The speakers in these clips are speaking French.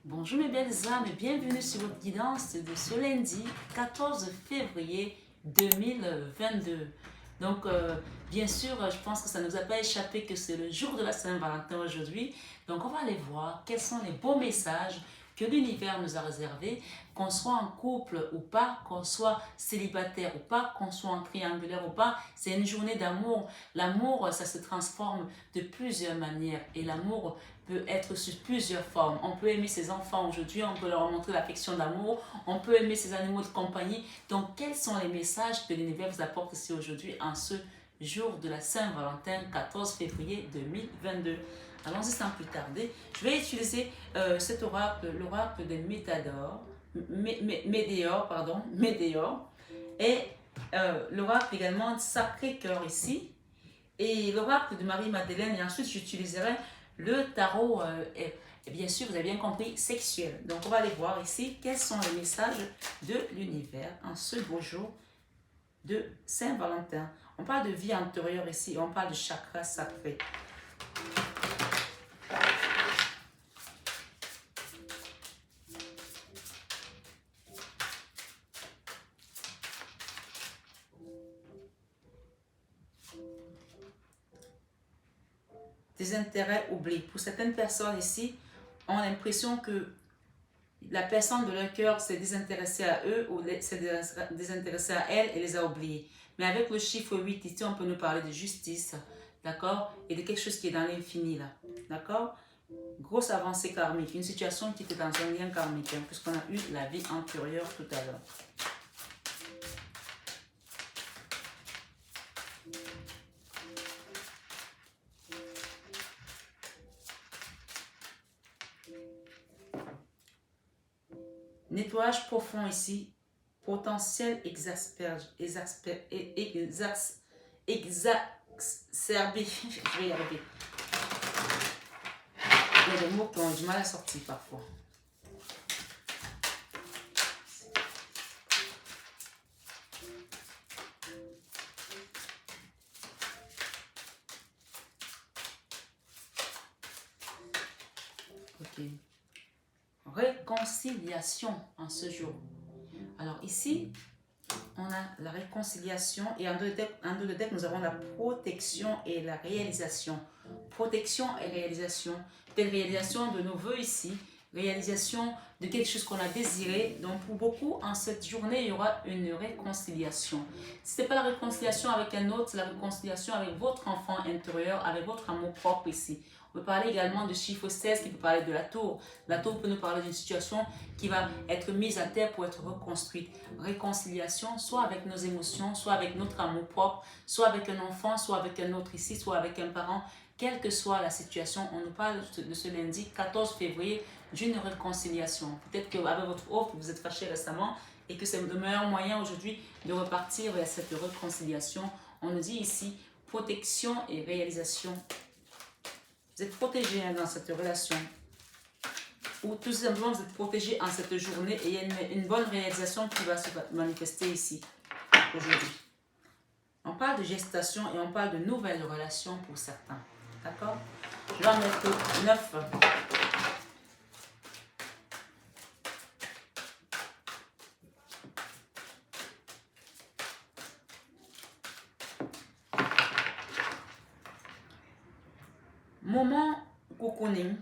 Bonjour mes belles âmes et bienvenue sur votre guidance de ce lundi 14 février 2022. Donc, bien sûr, je pense que ça ne nous a pas échappé que c'est le jour de la Saint-Valentin aujourd'hui. Donc, on va aller voir quels sont les beaux messages que l'univers nous a réservés, qu'on soit en couple ou pas, qu'on soit célibataire ou pas, qu'on soit en triangulaire ou pas. C'est une journée d'amour. L'amour, ça se transforme de plusieurs manières et l'amour peut être sous plusieurs formes. On peut aimer ses enfants aujourd'hui, on peut leur montrer l'affection d'amour, on peut aimer ses animaux de compagnie. Donc, quels sont les messages que l'univers vous apporte ici aujourd'hui en ce jour de la Saint-Valentin, 14 février 2022? Allons-y sans plus tarder. Je vais utiliser cet oracle, l'oracle de Médéor, Médéor, et l'oracle également de Sacré-Cœur ici, et l'oracle de Marie-Madeleine, et ensuite j'utiliserai le tarot, et bien sûr, vous avez bien compris, sexuel. Donc, on va aller voir ici quels sont les messages de l'univers en ce beau jour de Saint-Valentin. On parle de vie antérieure ici, on parle de chakra sacré. Des intérêts oubliés. Pour certaines personnes ici, ont l'impression que la personne de leur cœur s'est désintéressée à eux ou s'est désintéressée à elle et les a oubliés. Mais avec le chiffre 8 ici, on peut nous parler de justice, d'accord? Et de quelque chose qui est dans l'infini là, d'accord? Grosse avancée karmique, une situation qui était dans un lien karmique, hein, puisqu'on a eu la vie antérieure tout à l'heure. Nettoyage profond ici, potentiel exacerbé, je vais y arriver. Il y a des mots qui ont du mal à sortir parfois. Ok. Réconciliation en ce jour. Alors ici, on a la réconciliation et en deux de deck, nous avons la protection et la réalisation. Protection et réalisation. Peut-être réalisation de nos voeux ici, réalisation de quelque chose qu'on a désiré. Donc pour beaucoup, en cette journée, il y aura une réconciliation. Si ce n'est pas la réconciliation avec un autre, c'est la réconciliation avec votre enfant intérieur, avec votre amour propre ici. On peut parler également de chiffre 16 qui peut parler de la tour. La tour peut nous parler d'une situation qui va être mise à terre pour être reconstruite. Réconciliation, soit avec nos émotions, soit avec notre amour propre, soit avec un enfant, soit avec un autre ici, soit avec un parent. Quelle que soit la situation, on nous parle de ce lundi 14 février d'une réconciliation. Peut-être qu'avec votre offre, vous êtes fâché récemment et que c'est le meilleur moyen aujourd'hui de repartir vers cette réconciliation. On nous dit ici protection et réalisation. Vous êtes protégé dans cette relation. Ou tout simplement vous êtes protégé en cette journée et il y a une bonne réalisation qui va se manifester ici, aujourd'hui. On parle de gestation et on parle de nouvelles relations pour certains. D'accord? Je vais en mettre 9. Moment cocooning.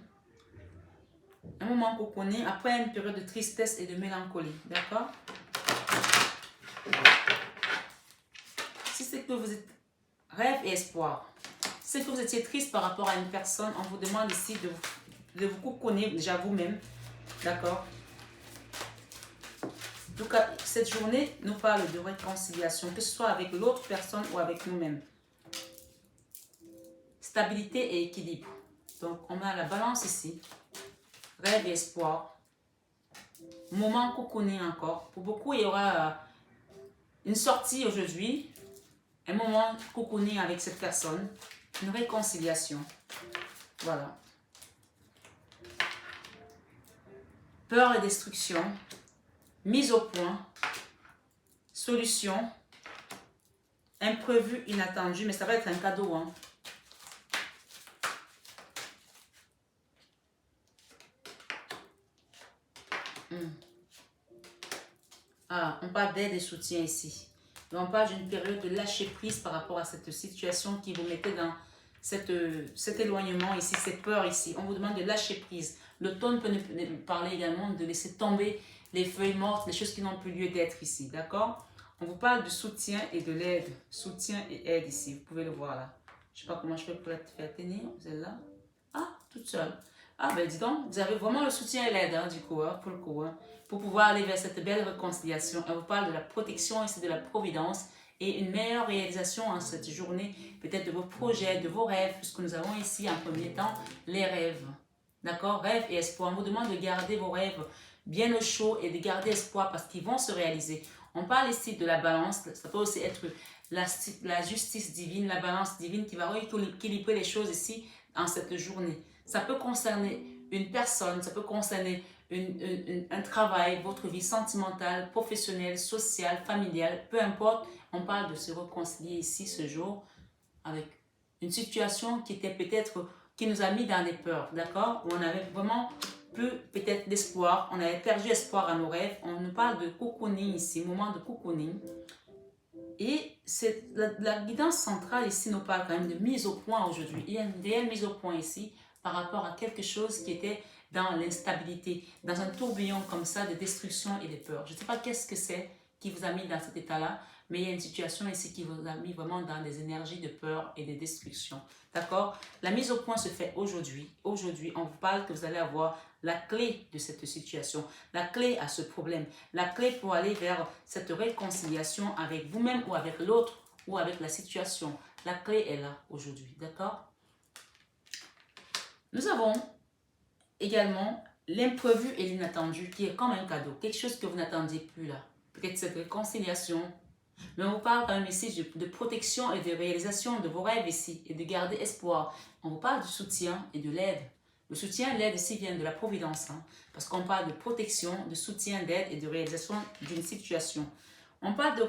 Un moment cocooning après une période de tristesse et de mélancolie. D'accord? Si c'est que vous êtes rêve et espoir. Si c'est que vous étiez triste par rapport à une personne, on vous demande ici de vous cocooner déjà vous-même. D'accord? En tout cas, cette journée nous parle de réconciliation, que ce soit avec l'autre personne ou avec nous-mêmes. Stabilité et équilibre. Donc, on a la balance ici. Rêve et espoir. Moment cocooning encore. Pour beaucoup, il y aura une sortie aujourd'hui. Un moment cocooning avec cette personne. Une réconciliation. Voilà. Peur et destruction. Mise au point. Solution. Imprévu, inattendu. Mais ça va être un cadeau, hein. Hmm. Ah, on parle d'aide et soutien ici. Donc, on parle d'une période de lâcher prise par rapport à cette situation qui vous mettait dans cet éloignement ici, cette peur ici. On vous demande de lâcher prise. L'automne peut nous parler également de laisser tomber les feuilles mortes, les choses qui n'ont plus lieu d'être ici, d'accord? On vous parle de soutien et de l'aide. Soutien et aide ici, vous pouvez le voir là. Je ne sais pas comment je fais pour la faire tenir, celle-là. Ah, toute seule. Ah, ben dis donc, vous avez vraiment le soutien et l'aide, hein, du coup, hein, pour le coup, hein, pour pouvoir aller vers cette belle réconciliation. On vous parle de la protection ici, de la providence et une meilleure réalisation en cette journée, peut-être de vos projets, de vos rêves, puisque nous avons ici, en premier temps, les rêves. D'accord? Rêves et espoir. On vous demande de garder vos rêves bien au chaud et de garder espoir parce qu'ils vont se réaliser. On parle ici de la balance, ça peut aussi être la justice divine, la balance divine qui va rééquilibrer les choses ici en cette journée. Ça peut concerner une personne, ça peut concerner un travail, votre vie sentimentale, professionnelle, sociale, familiale, peu importe. On parle de se réconcilier ici ce jour avec une situation qui était peut-être, qui nous a mis dans des peurs, d'accord? Où on avait vraiment peu peut-être d'espoir, on avait perdu espoir à nos rêves. On nous parle de cocooning ici, moment de cocooning. Et la guidance centrale ici nous parle quand même de mise au point aujourd'hui. Il y a une réelle mise au point ici par rapport à quelque chose qui était dans l'instabilité, dans un tourbillon comme ça de destruction et de peur. Je ne sais pas qu'est-ce que c'est qui vous a mis dans cet état-là, mais il y a une situation ici qui vous a mis vraiment dans des énergies de peur et de destruction. D'accord? La mise au point se fait aujourd'hui. Aujourd'hui, on vous parle que vous allez avoir la clé de cette situation, la clé à ce problème, la clé pour aller vers cette réconciliation avec vous-même ou avec l'autre ou avec la situation. La clé est là aujourd'hui. D'accord? Nous avons également l'imprévu et l'inattendu qui est comme un cadeau, quelque chose que vous n'attendiez plus là. Peut-être cette réconciliation. Mais on vous parle quand même ici de protection et de réalisation de vos rêves ici et de garder espoir. On vous parle du soutien et de l'aide. Le soutien et l'aide ici viennent de la providence, hein, parce qu'on parle de protection, de soutien, d'aide et de réalisation d'une situation. On parle de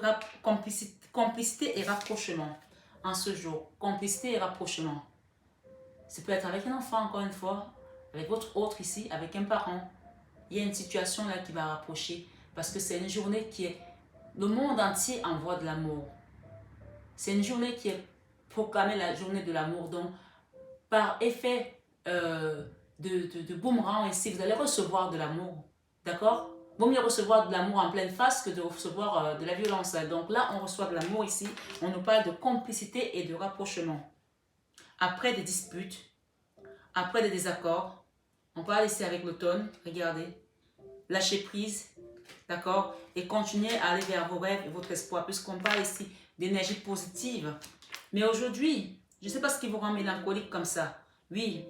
complicité et rapprochement en ce jour. Complicité et rapprochement. Ça peut être avec un enfant, encore une fois, avec votre autre ici, avec un parent. Il y a une situation là qui va rapprocher parce que c'est une journée qui est... Le monde entier envoie de l'amour. C'est une journée qui est proclamée la journée de l'amour. Donc, par effet de boomerang ici, vous allez recevoir de l'amour. D'accord? Vaut mieux recevoir de l'amour en pleine face que de recevoir de la violence. Donc là, on reçoit de l'amour ici. On nous parle de complicité et de rapprochement. Après des disputes, après des désaccords, on parle ici avec l'automne, regardez, lâcher prise, d'accord, et continuer à aller vers vos rêves et votre espoir, puisqu'on parle ici d'énergie positive. Mais aujourd'hui, je ne sais pas ce qui vous rend mélancolique comme ça. Oui,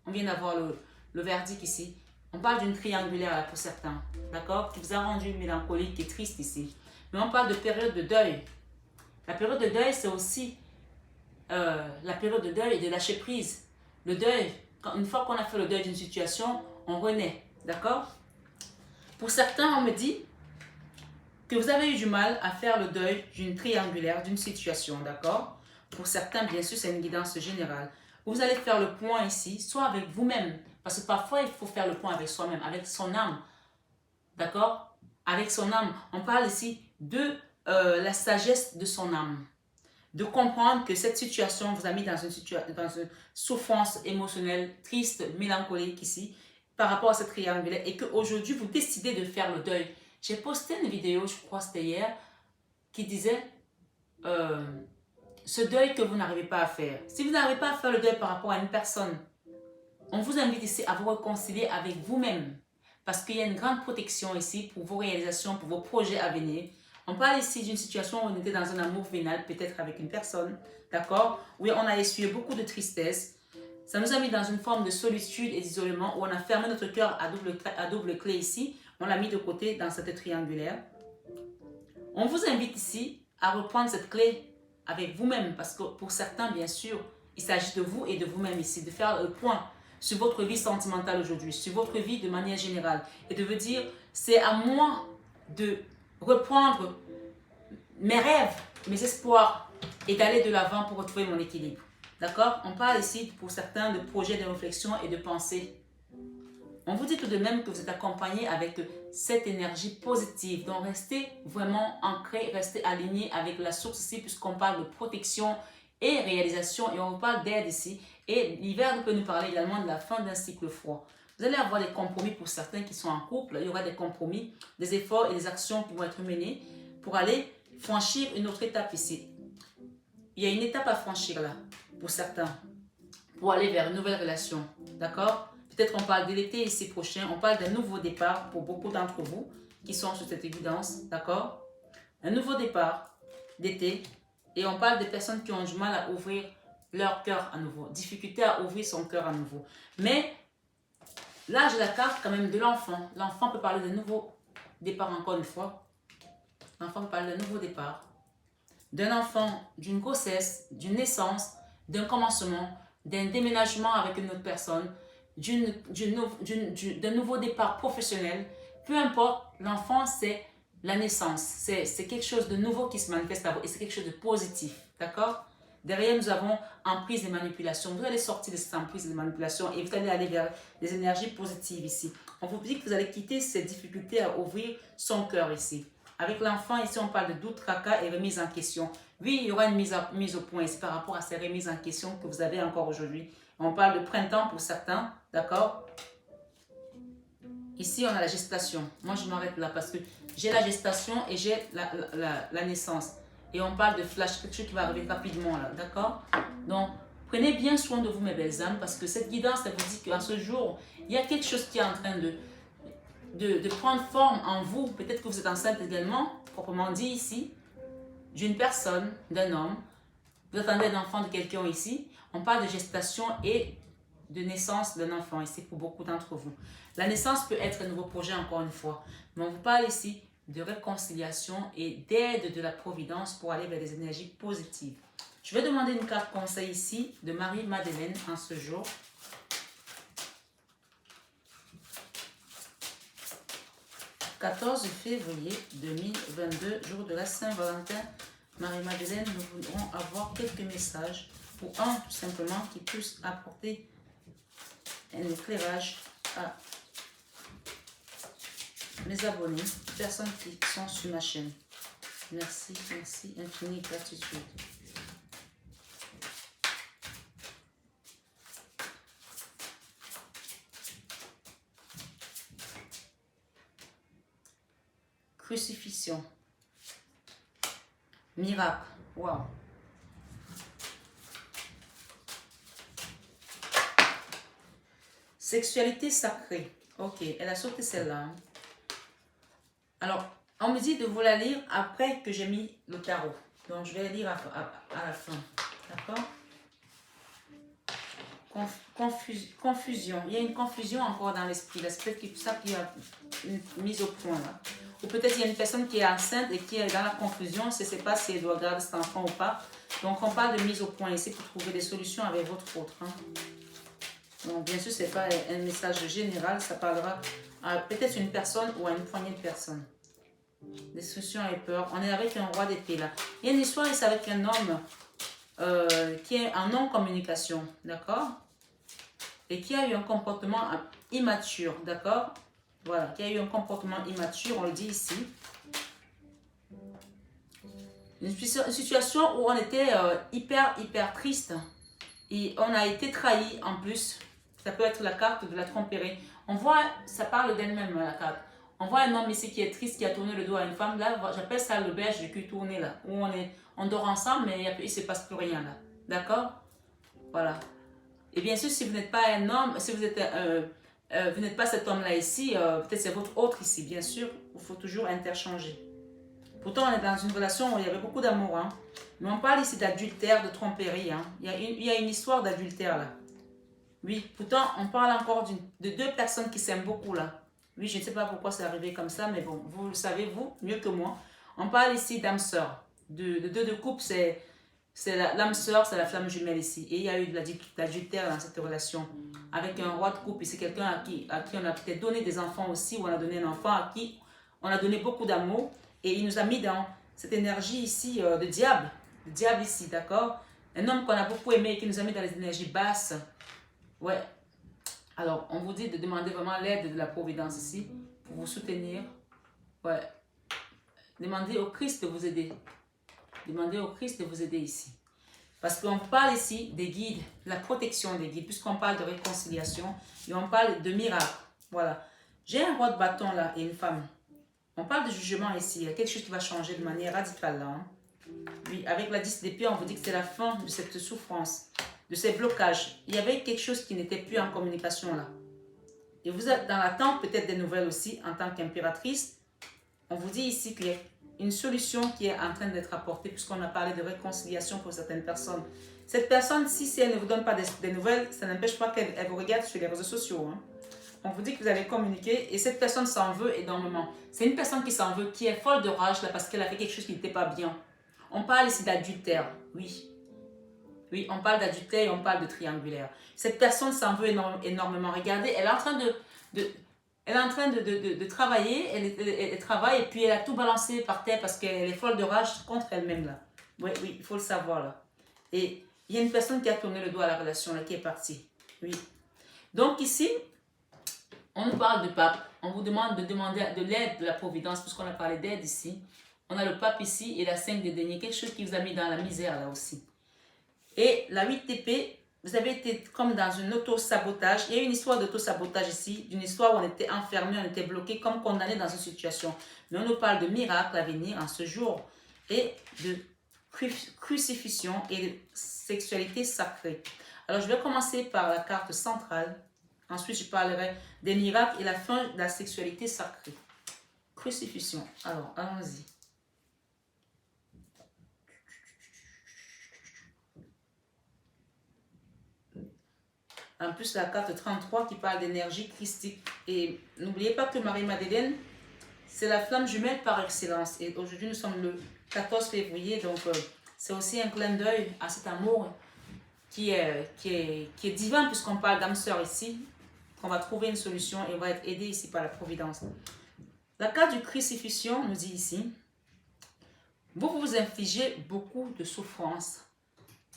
on vient d'avoir le verdict ici. On parle d'une triangulaire là, pour certains, d'accord, qui vous a rendu mélancolique et triste ici. Mais on parle de période de deuil. La période de deuil, c'est aussi la période de deuil et de lâcher prise. Le deuil, une fois qu'on a fait le deuil d'une situation, on renaît, d'accord? Pour certains, on me dit que vous avez eu du mal à faire le deuil d'une triangulaire, d'une situation, d'accord? Pour certains, bien sûr, c'est une guidance générale. Vous allez faire le point ici, soit avec vous-même, parce que parfois, il faut faire le point avec soi-même, avec son âme, d'accord? Avec son âme. On parle ici de la sagesse de son âme. De comprendre que cette situation vous a mis dans une souffrance émotionnelle, triste, mélancolique ici, par rapport à cette triangulaire, et qu'aujourd'hui, vous décidez de faire le deuil. J'ai posté une vidéo, je crois que c'était hier, qui disait ce deuil que vous n'arrivez pas à faire. Si vous n'arrivez pas à faire le deuil par rapport à une personne, on vous invite ici à vous réconcilier avec vous-même, parce qu'il y a une grande protection ici pour vos réalisations, pour vos projets à venir. On parle ici d'une situation où on était dans un amour vénal, peut-être avec une personne, d'accord? Où on a essuyé beaucoup de tristesse. Ça nous a mis dans une forme de solitude et d'isolement, où on a fermé notre cœur à double clé ici. On l'a mis de côté dans cette triangulaire. On vous invite ici à reprendre cette clé avec vous-même, parce que pour certains, bien sûr, il s'agit de vous et de vous-même ici, de faire le point sur votre vie sentimentale aujourd'hui, sur votre vie de manière générale, et de vous dire, c'est à moi de reprendre mes rêves, mes espoirs et d'aller de l'avant pour retrouver mon équilibre. D'accord? On parle ici pour certains de projets de réflexion et de pensée. On vous dit tout de même que vous êtes accompagné avec cette énergie positive. Donc, restez vraiment ancré, restez aligné avec la source ici, puisqu'on parle de protection et réalisation, et on vous parle d'aide ici. Et l'hiver peut nous parler également de la fin d'un cycle froid. Vous allez avoir des compromis pour certains qui sont en couple. Il y aura des compromis, des efforts et des actions qui vont être menés pour aller franchir une autre étape ici. Il y a une étape à franchir là, pour certains, pour aller vers une nouvelle relation. D'accord? Peut-être on parle de l'été ici prochain, on parle d'un nouveau départ pour beaucoup d'entre vous qui sont sur cette évidence. D'accord? Un nouveau départ d'été. Et on parle de personnes qui ont du mal à ouvrir leur cœur à nouveau. Difficulté à ouvrir son cœur à nouveau. Mais là, j'ai la carte quand même de l'enfant. L'enfant peut parler de nouveau départ encore une fois. L'enfant peut parler de nouveau départ. D'un enfant, d'une grossesse, d'une naissance, d'un commencement, d'un déménagement avec une autre personne, d'un nouveau départ professionnel. Peu importe, l'enfant, c'est la naissance. C'est quelque chose de nouveau qui se manifeste à vous et c'est quelque chose de positif. D'accord? Derrière, nous avons emprise et manipulation. Vous allez sortir de cette emprise et de manipulation et vous allez aller vers des énergies positives ici. On vous dit que vous allez quitter cette difficulté à ouvrir son cœur ici. Avec l'enfant, ici, on parle de doute, tracas et remise en question. Oui, il y aura une mise au point ici par rapport à ces remises en question que vous avez encore aujourd'hui. On parle de printemps pour certains, d'accord? Ici, on a la gestation. Moi, je m'arrête là parce que j'ai la gestation et j'ai la naissance. Et on parle de flash, quelque chose qui va arriver rapidement là, d'accord? Donc, prenez bien soin de vous, mes belles âmes, parce que cette guidance, elle vous dit qu'à ce jour, il y a quelque chose qui est en train de prendre forme en vous. Peut-être que vous êtes enceinte également, proprement dit ici, d'une personne, d'un homme. Vous attendez un enfant de quelqu'un ici. On parle de gestation et de naissance d'un enfant ici pour beaucoup d'entre vous. La naissance peut être un nouveau projet encore une fois. Mais on vous parle ici de réconciliation et d'aide de la providence pour aller vers des énergies positives. Je vais demander une carte conseil ici de Marie-Madeleine en ce jour. « 14 février 2022, jour de la Saint-Valentin. Marie-Madeleine, nous voudrons avoir quelques messages pour un, tout simplement, qui puisse apporter un éclairage à mes abonnés, personnes qui sont sur ma chaîne. Merci, merci, infinie gratitude. Crucifixion. Miracle. Waouh. Sexualité sacrée. Ok, elle a sauté celle-là. Alors, on me dit de vous la lire après que j'ai mis le tarot. Donc, je vais la lire à la fin. D'accord? Confusion. Il y a une confusion encore dans l'esprit. L'esprit qui ça qui a une mise au point là. Ou peut-être il y a une personne qui est enceinte et qui est dans la confusion. Je ne sais pas si elle doit garder cet enfant ou pas. Donc, on parle de mise au point ici pour trouver des solutions avec votre autre. Hein. Donc, bien sûr, ce n'est pas un message général. Ça parlera à peut-être une personne ou à une poignée de personnes. Destruction et peur. On est avec un roi d'épée là. Il y a une histoire ici avec un homme qui est en non-communication. D'accord? Et qui a eu un comportement immature. D'accord? Voilà. Qui a eu un comportement immature. On le dit ici. Une situation où on était hyper triste. Et on a été trahi en plus. Ça peut être la carte de la tromperie. On voit, ça parle d'elle-même la carte. On voit un homme ici qui est triste, qui a tourné le dos à une femme. Là, j'appelle ça le berge du cul tourné là. Où on dort ensemble, mais il ne se passe plus rien là. D'accord? Voilà. Et bien sûr, si vous n'êtes pas un homme, si vous êtes, vous n'êtes pas cet homme-là ici, peut-être c'est votre autre ici. Bien sûr, il faut toujours interchanger. Pourtant, on est dans une relation où il y avait beaucoup d'amour. Hein. Mais on parle ici d'adultère, de tromperie. Hein. Il y a une histoire d'adultère là. Oui, pourtant, on parle encore de deux personnes qui s'aiment beaucoup là. Oui, je ne sais pas pourquoi c'est arrivé comme ça, mais bon, vous le savez, vous, mieux que moi. On parle ici d'âme sœur. De deux de couple, c'est l'âme sœur, c'est la flamme jumelle ici. Et il y a eu de l'adultère dans cette relation. Avec un roi de couple, c'est quelqu'un à qui on a peut-être donné des enfants aussi, ou on a donné un enfant à qui on a donné beaucoup d'amour. Et il nous a mis dans cette énergie ici de diable. Le diable ici, d'accord? Un homme qu'on a beaucoup aimé et qui nous a mis dans les énergies basses. Ouais. Alors, on vous dit de demander vraiment l'aide de la providence ici pour vous soutenir. Ouais. Demandez au Christ de vous aider. Demandez au Christ de vous aider ici. Parce qu'on parle ici des guides, de la protection des guides, puisqu'on parle de réconciliation et on parle de miracles. Voilà. J'ai un roi de bâton là et une femme. On parle de jugement ici. Il y a quelque chose qui va changer de manière radicale là. Hein. Oui, avec la 10 d'épée, on vous dit que c'est la fin de cette souffrance, de ces blocages. Il y avait quelque chose qui n'était plus en communication là. Et vous êtes dans l'attente peut-être des nouvelles aussi en tant qu'impératrice. On vous dit ici qu'il y a une solution qui est en train d'être apportée puisqu'on a parlé de réconciliation pour certaines personnes. Cette personne, si elle ne vous donne pas des nouvelles, ça n'empêche pas qu'elle vous regarde sur les réseaux sociaux. Hein. On vous dit que vous avez communiqué et cette personne s'en veut énormément. C'est une personne qui s'en veut, qui est folle de rage là parce qu'elle a fait quelque chose qui n'était pas bien. On parle ici d'adultère, oui. Oui, on parle d'adultère et on parle de triangulaire. Cette personne s'en veut énormément. Regardez, elle est en train de travailler, elle travaille et puis elle a tout balancé par terre parce qu'elle est folle de rage contre elle-même là. Oui, oui, il faut le savoir là. Et il y a une personne qui a tourné le doigt à la relation là, qui est partie. Oui. Donc ici, on nous parle de pape. On vous demande de demander de l'aide de la providence puisqu'on a parlé d'aide ici. On a le pape ici et la 5 des deniers, quelque chose qui vous a mis dans la misère là aussi. Et la 8 d'épée, vous avez été comme dans un auto-sabotage. Il y a une histoire d'auto-sabotage ici, d'une histoire où on était enfermé, on était bloqué, comme condamné dans une situation. Mais on nous parle de miracles à venir en ce jour et de crucifixion et de sexualité sacrée. Alors, je vais commencer par la carte centrale. Ensuite, je parlerai des miracles et la fin de la sexualité sacrée. Crucifixion. Alors, allons-y. En plus, la carte 33 qui parle d'énergie christique. Et n'oubliez pas que Marie-Madeleine, c'est la flamme jumelle par excellence. Et aujourd'hui, nous sommes le 14 février. Donc, c'est aussi un clin d'œil à cet amour qui est divin, puisqu'on parle d'âme sœur ici. On va trouver une solution et on va être aidé ici par la providence. La carte du crucifixion nous dit ici, vous vous infligez beaucoup de souffrances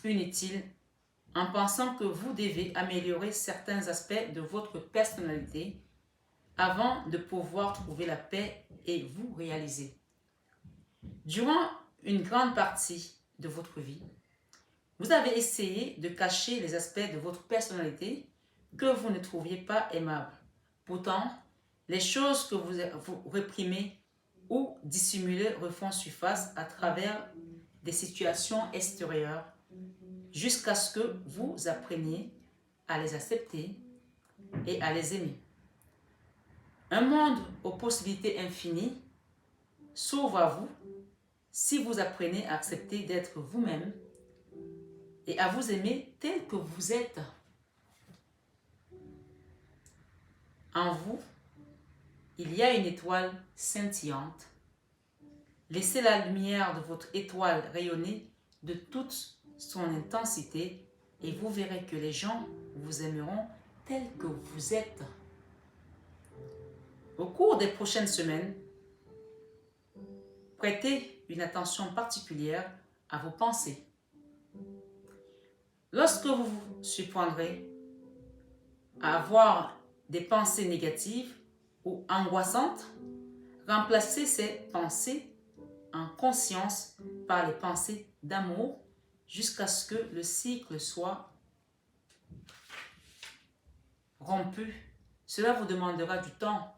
inutiles en pensant que vous devez améliorer certains aspects de votre personnalité avant de pouvoir trouver la paix et vous réaliser. Durant une grande partie de votre vie, vous avez essayé de cacher les aspects de votre personnalité que vous ne trouviez pas aimables. Pourtant, les choses que vous réprimez ou dissimulez refont surface à travers des situations extérieures jusqu'à ce que vous appreniez à les accepter et à les aimer. Un monde aux possibilités infinies s'ouvre à vous si vous apprenez à accepter d'être vous-même et à vous aimer tel que vous êtes. En vous, il y a une étoile scintillante. Laissez la lumière de votre étoile rayonner de toute son intensité et vous verrez que les gens vous aimeront tel que vous êtes. Au cours des prochaines semaines, prêtez une attention particulière à vos pensées. Lorsque vous vous surprendrez à avoir des pensées négatives ou angoissantes, remplacez ces pensées en conscience par les pensées d'amour jusqu'à ce que le cycle soit rompu. Cela vous demandera du temps,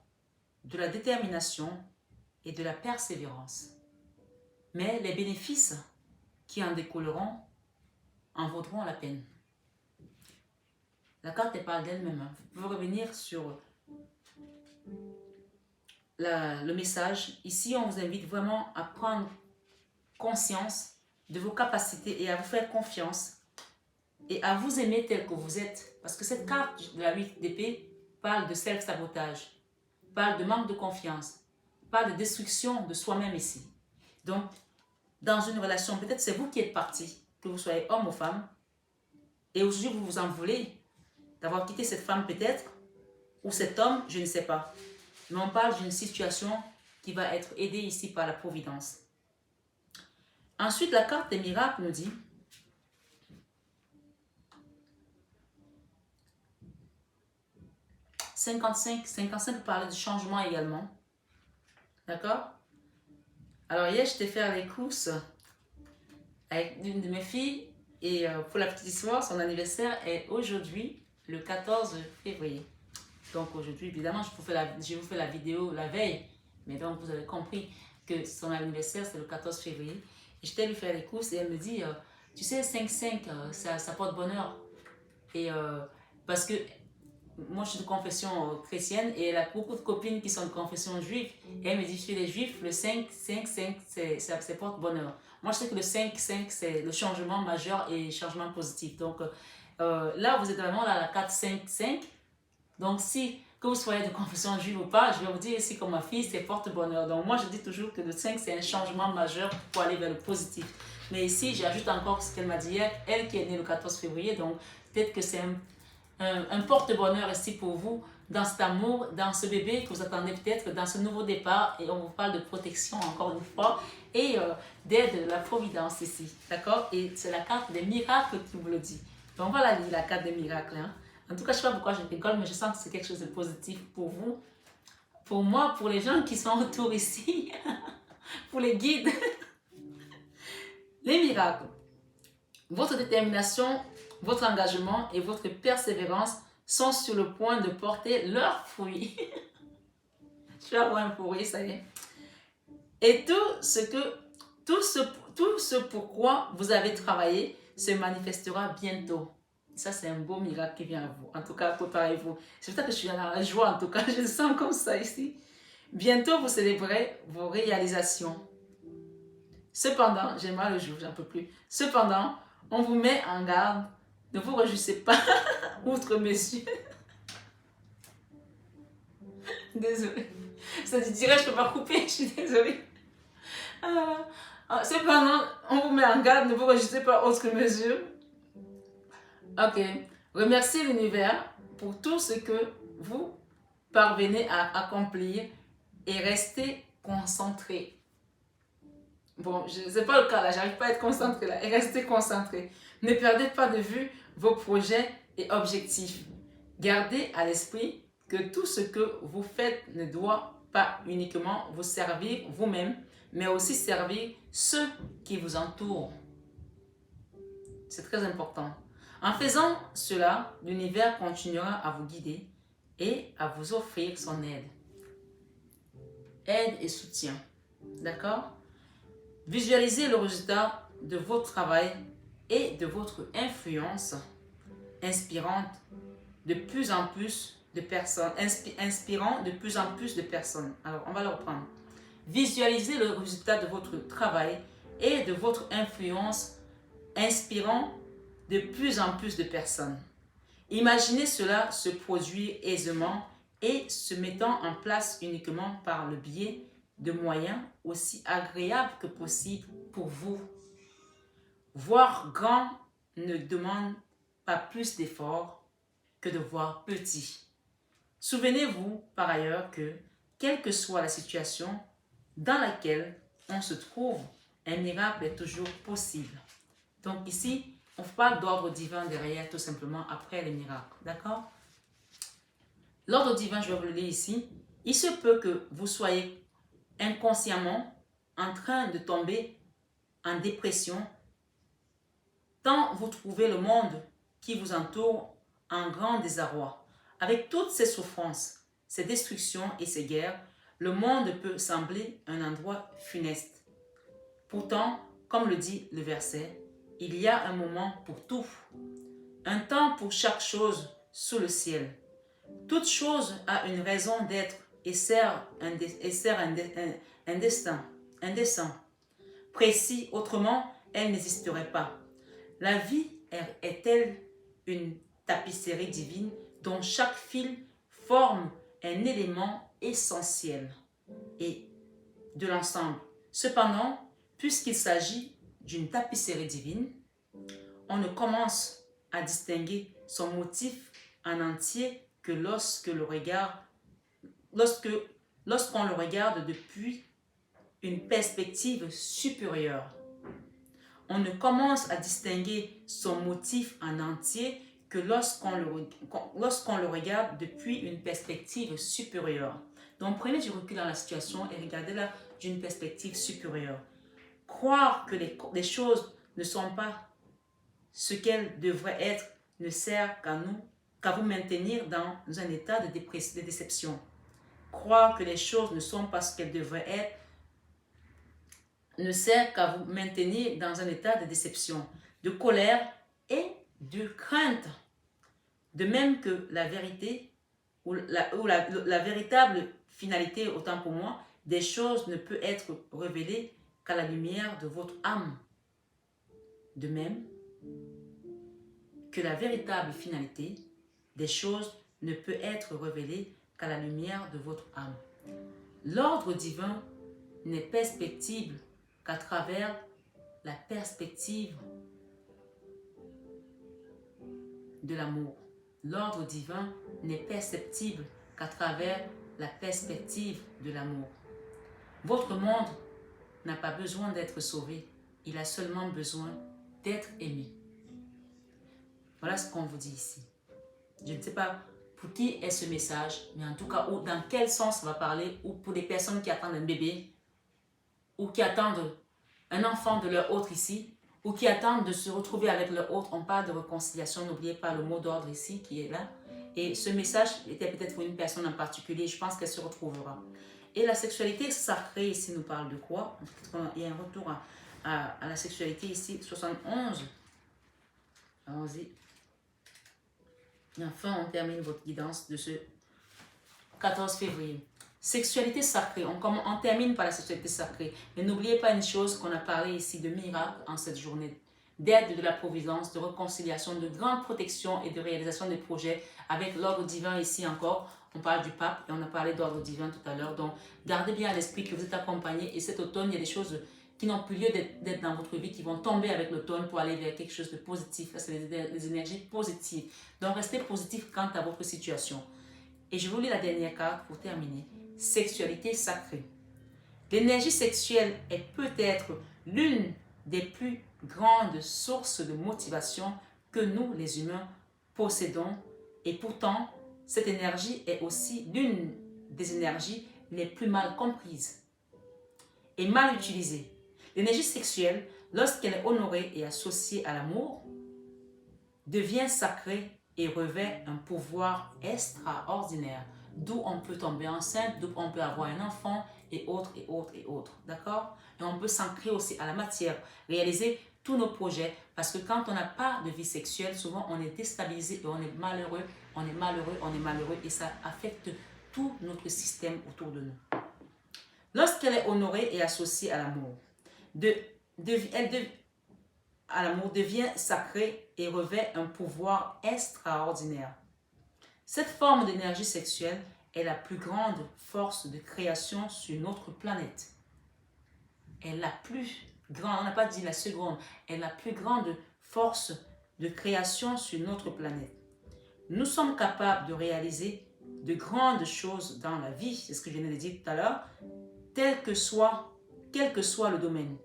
de la détermination et de la persévérance. Mais les bénéfices qui en découleront en vaudront la peine. La carte parle d'elle-même. Vous pouvez revenir sur le message. Ici, on vous invite vraiment à prendre conscience de vos capacités et à vous faire confiance et à vous aimer tel que vous êtes. Parce que cette carte de la 8 d'épée parle de self-sabotage, parle de manque de confiance, parle de destruction de soi-même ici. Donc, dans une relation, peut-être c'est vous qui êtes parti, que vous soyez homme ou femme, et aujourd'hui vous vous en voulez d'avoir quitté cette femme peut-être, ou cet homme, je ne sais pas. Mais on parle d'une situation qui va être aidée ici par la providence. Ensuite, la carte des miracles nous dit 55, 55 parlait du changement également. D'accord? Alors hier, j'étais faire les courses avec une de mes filles et pour la petite histoire, son anniversaire est aujourd'hui, le 14 février. Donc aujourd'hui, évidemment, je vous fais la vidéo la veille, mais donc vous avez compris que son anniversaire, c'est le 14 février. Et j'étais lui faire les courses et elle me dit, tu sais, 5-5, ça porte bonheur. Et parce que moi, je suis de confession chrétienne et elle a beaucoup de copines qui sont de confession juive. Et elle me dit, chez les juifs, le 5-5, ça porte bonheur. Moi, je sais que le 5-5, c'est le changement majeur et changement positif. Donc là, vous êtes vraiment là à la 4-5-5. Donc, que vous soyez de confession juive ou pas, je vais vous dire ici comme ma fille, c'est porte-bonheur. Donc, moi, je dis toujours que le 5, c'est un changement majeur pour aller vers le positif. Mais ici, j'ajoute encore ce qu'elle m'a dit hier, elle qui est née le 14 février. Donc, peut-être que c'est un porte-bonheur ici pour vous, dans cet amour, dans ce bébé que vous attendez peut-être, dans ce nouveau départ. Et on vous parle de protection encore une fois et d'aide de la providence ici. D'accord? Et c'est la carte des miracles qui vous le dit. Donc, voilà la carte des miracles. Hein? En tout cas, je ne sais pas pourquoi je rigole, mais je sens que c'est quelque chose de positif pour vous. Pour moi, pour les gens qui sont autour ici, pour les guides. Les miracles. Votre détermination, votre engagement et votre persévérance sont sur le point de porter leurs fruits. Je vais avoir un pourri, ça y est. Et tout ce pourquoi vous avez travaillé se manifestera bientôt. Ça, c'est un beau miracle qui vient à vous. En tout cas, préparez-vous. C'est pour ça que je suis dans la joie, en tout cas. Je le sens comme ça ici. Bientôt, vous célébrerez vos réalisations. Cependant, j'ai mal le jour, j'en peux plus. Cependant, on vous met en garde. Ne vous réjouissez pas, outre mesure. Désolée. Ça te dirait, je ne peux pas couper, je suis désolée. Cependant, on vous met en garde, ne vous réjouissez pas outre mesure. Ok. Remerciez l'univers pour tout ce que vous parvenez à accomplir et restez concentré. Bon, ce n'est pas le cas là, j'arrive pas à être concentré là. Et restez concentré. Ne perdez pas de vue vos projets et objectifs. Gardez à l'esprit que tout ce que vous faites ne doit pas uniquement vous servir vous-même, mais aussi servir ceux qui vous entourent. C'est très important. En faisant cela, l'univers continuera à vous guider et à vous offrir son aide. Aide et soutien. D'accord? Visualisez le résultat de votre travail et de votre influence inspirant de plus en plus de personnes. Alors, on va le reprendre. Visualisez le résultat de votre travail et de votre influence inspirant de plus en plus de personnes. Imaginez cela se produire aisément et se mettant en place uniquement par le biais de moyens aussi agréables que possible pour vous. Voir grand ne demande pas plus d'efforts que de voir petit. Souvenez-vous par ailleurs que, quelle que soit la situation dans laquelle on se trouve, un miracle est toujours possible. Donc ici, on parle d'ordre divin derrière, tout simplement, après les miracles. D'accord? L'ordre divin, je vais vous le lire ici. Il se peut que vous soyez inconsciemment en train de tomber en dépression tant vous trouvez le monde qui vous entoure en grand désarroi. Avec toutes ces souffrances, ces destructions et ces guerres, le monde peut sembler un endroit funeste. Pourtant, comme le dit le verset, il y a un moment pour tout, un temps pour chaque chose sous le ciel. Toute chose a une raison d'être et sert un destin précis, autrement elle n'existerait pas. La vie est-elle une tapisserie divine dont chaque fil forme un élément essentiel et de l'ensemble. Cependant, puisqu'il s'agit d'une tapisserie divine, on ne commence à distinguer son motif en entier que lorsqu'on le regarde depuis une perspective supérieure. On ne commence à distinguer son motif en entier que lorsqu'on le regarde depuis une perspective supérieure. Donc, prenez du recul dans la situation et regardez-la d'une perspective supérieure. Croire que les choses ne sont pas ce qu'elles devraient être ne sert qu'à vous maintenir dans un état de déception. Croire que les choses ne sont pas ce qu'elles devraient être ne sert qu'à vous maintenir dans un état de déception, de colère et de crainte. De même que la vérité ou la véritable finalité, autant pour moi, des choses ne peut être révélée qu'à la lumière de votre âme. De même que la véritable finalité des choses ne peut être révélée qu'à la lumière de votre âme. L'ordre divin n'est perceptible qu'à travers la perspective de l'amour. L'ordre divin n'est perceptible qu'à travers la perspective de l'amour. Votre monde n'a pas besoin d'être sauvé, il a seulement besoin d'être aimé. Voilà ce qu'on vous dit ici. Je ne sais pas pour qui est ce message, mais en tout cas, dans quel sens ça va parler, ou pour des personnes qui attendent un bébé, ou qui attendent un enfant de leur autre ici, ou qui attendent de se retrouver avec leur autre. On parle de réconciliation, n'oubliez pas le mot d'ordre ici qui est là. Et ce message était peut-être pour une personne en particulier, je pense qu'elle se retrouvera. Et la sexualité sacrée ici nous parle de quoi? Il y a un retour à la sexualité ici, 71. Allons-y. Et enfin, on termine votre guidance de ce 14 février. Sexualité sacrée. On termine par la sexualité sacrée. Mais n'oubliez pas une chose qu'on a parlé ici de miracle en cette journée. D'aide de la providence, de réconciliation, de grande protection et de réalisation des projets avec l'ordre divin ici encore. On parle du pape et on a parlé d'ordre divin tout à l'heure. Donc, gardez bien à l'esprit que vous êtes accompagné. Et cet automne, il y a des choses qui n'ont plus lieu d'être dans votre vie, qui vont tomber avec l'automne pour aller vers quelque chose de positif. Là, c'est les énergies positives. Donc, restez positif quant à votre situation. Et je vous lis la dernière carte pour terminer. Sexualité sacrée. L'énergie sexuelle est peut-être l'une des plus grandes sources de motivation que nous, les humains, possédons. Et pourtant, cette énergie est aussi l'une des énergies les plus mal comprises et mal utilisées. L'énergie sexuelle, lorsqu'elle est honorée et associée à l'amour, devient sacrée et revêt un pouvoir extraordinaire, d'où on peut tomber enceinte, d'où on peut avoir un enfant, et autres, et autres, et autres. D'accord? Et on peut s'ancrer aussi à la matière, réaliser tous nos projets, parce que quand on n'a pas de vie sexuelle, souvent on est déstabilisé et on est malheureux, on est malheureux, on est malheureux, et ça affecte tout notre système autour de nous. Lorsqu'elle est honorée et associée à l'amour, l'amour devient sacré et revêt un pouvoir extraordinaire. Cette forme d'énergie sexuelle est la plus grande force de création sur notre planète. Elle est la plus grande, on n'a pas dit la seconde, elle est la plus grande force de création sur notre planète. Nous sommes capables de réaliser de grandes choses dans la vie, c'est ce que je viens de dire tout à l'heure, quel que soit le domaine.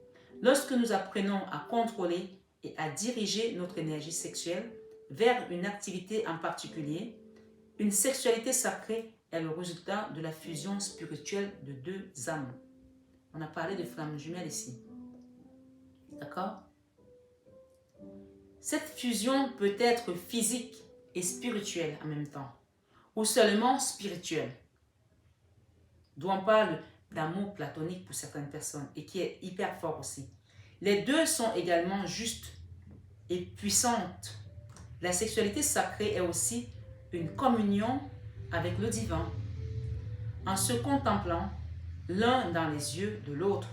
Lorsque nous apprenons à contrôler et à diriger notre énergie sexuelle vers une activité en particulier, une sexualité sacrée est le résultat de la fusion spirituelle de deux âmes. On a parlé de flammes jumelles ici. D'accord? Cette fusion peut être physique et spirituelle en même temps, ou seulement spirituelle. D'où on parle d'amour platonique pour certaines personnes et qui est hyper fort aussi. Les deux sont également justes et puissantes. La sexualité sacrée est aussi une communion avec le divin. En se contemplant l'un dans les yeux de l'autre,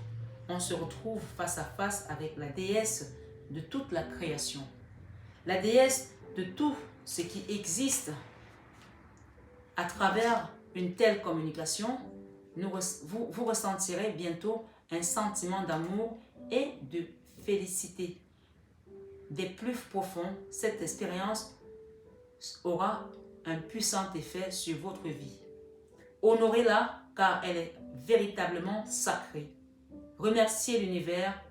on se retrouve face à face avec la déesse de toute la création. La déesse de tout ce qui existe. À travers une telle communication, vous ressentirez bientôt un sentiment d'amour et de félicité. Des plus profonds, cette expérience aura un puissant effet sur votre vie. Honorez-la car elle est véritablement sacrée. Remerciez l'univers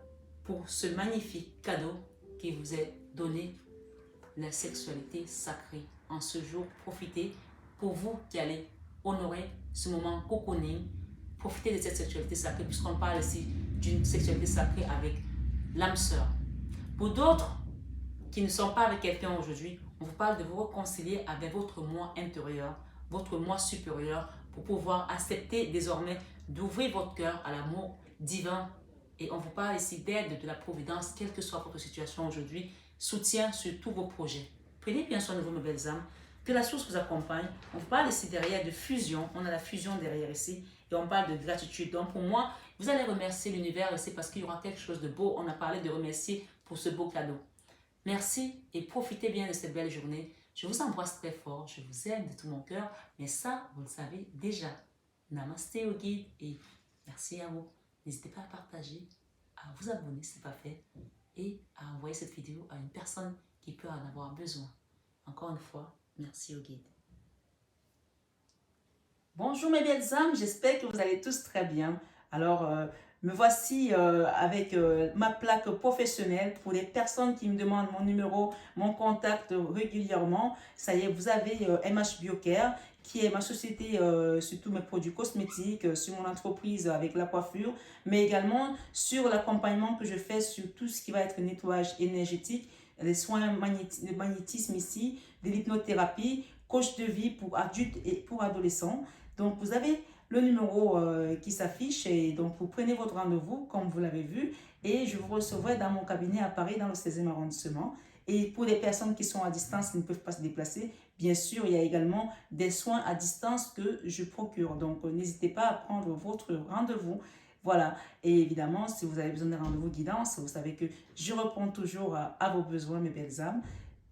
pour ce magnifique cadeau qui vous est donné la sexualité sacrée. En ce jour, profitez pour vous qui allez honorer ce moment cocooning. Profitez de cette sexualité sacrée puisqu'on parle ici d'une sexualité sacrée avec l'âme sœur. Pour d'autres qui ne sont pas avec quelqu'un aujourd'hui, on vous parle de vous réconcilier avec votre moi intérieur, votre moi supérieur pour pouvoir accepter désormais d'ouvrir votre cœur à l'amour divin. Et on vous parle ici d'aide de la providence, quelle que soit votre situation aujourd'hui, soutien sur tous vos projets. Prenez bien soin de vous, mes belles âmes, que la source vous accompagne. On vous parle ici derrière de fusion, on a la fusion derrière ici, et on parle de gratitude. Donc pour moi, vous allez remercier l'univers ici parce qu'il y aura quelque chose de beau. On a parlé de remercier pour ce beau cadeau. Merci et profitez bien de cette belle journée. Je vous embrasse très fort, je vous aime de tout mon cœur, mais ça, vous le savez déjà. Namasté au guide et merci à vous. N'hésitez pas à partager, à vous abonner si ce n'est pas fait et à envoyer cette vidéo à une personne qui peut en avoir besoin. Encore une fois, merci au guide. Bonjour mes belles âmes, j'espère que vous allez tous très bien. Alors, me voici avec ma plaque professionnelle pour les personnes qui me demandent mon numéro, mon contact régulièrement. Ça y est, vous avez MH Biocare, qui est ma société sur tous mes produits cosmétiques, sur mon entreprise avec la coiffure, mais également sur l'accompagnement que je fais sur tout ce qui va être nettoyage énergétique, les soins de magnétisme ici, de l'hypnothérapie, coach de vie pour adultes et pour adolescents. Donc, vous avez le numéro qui s'affiche et donc vous prenez votre rendez-vous comme vous l'avez vu et je vous recevrai dans mon cabinet à Paris dans le 16e arrondissement. Et pour les personnes qui sont à distance, qui ne peuvent pas se déplacer, bien sûr, il y a également des soins à distance que je procure. Donc, n'hésitez pas à prendre votre rendez-vous. Voilà, et évidemment, si vous avez besoin de rendez-vous guidance, vous savez que je réponds toujours à vos besoins, mes belles âmes.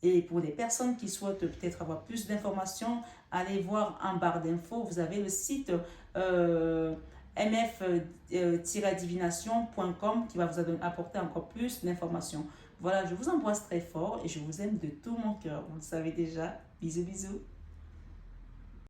Et pour les personnes qui souhaitent peut-être avoir plus d'informations, allez voir en barre d'infos, vous avez le site mf-divination.com qui va vous apporter encore plus d'informations. Voilà, je vous embrasse très fort et je vous aime de tout mon cœur. Vous le savez déjà. Bisous, bisous.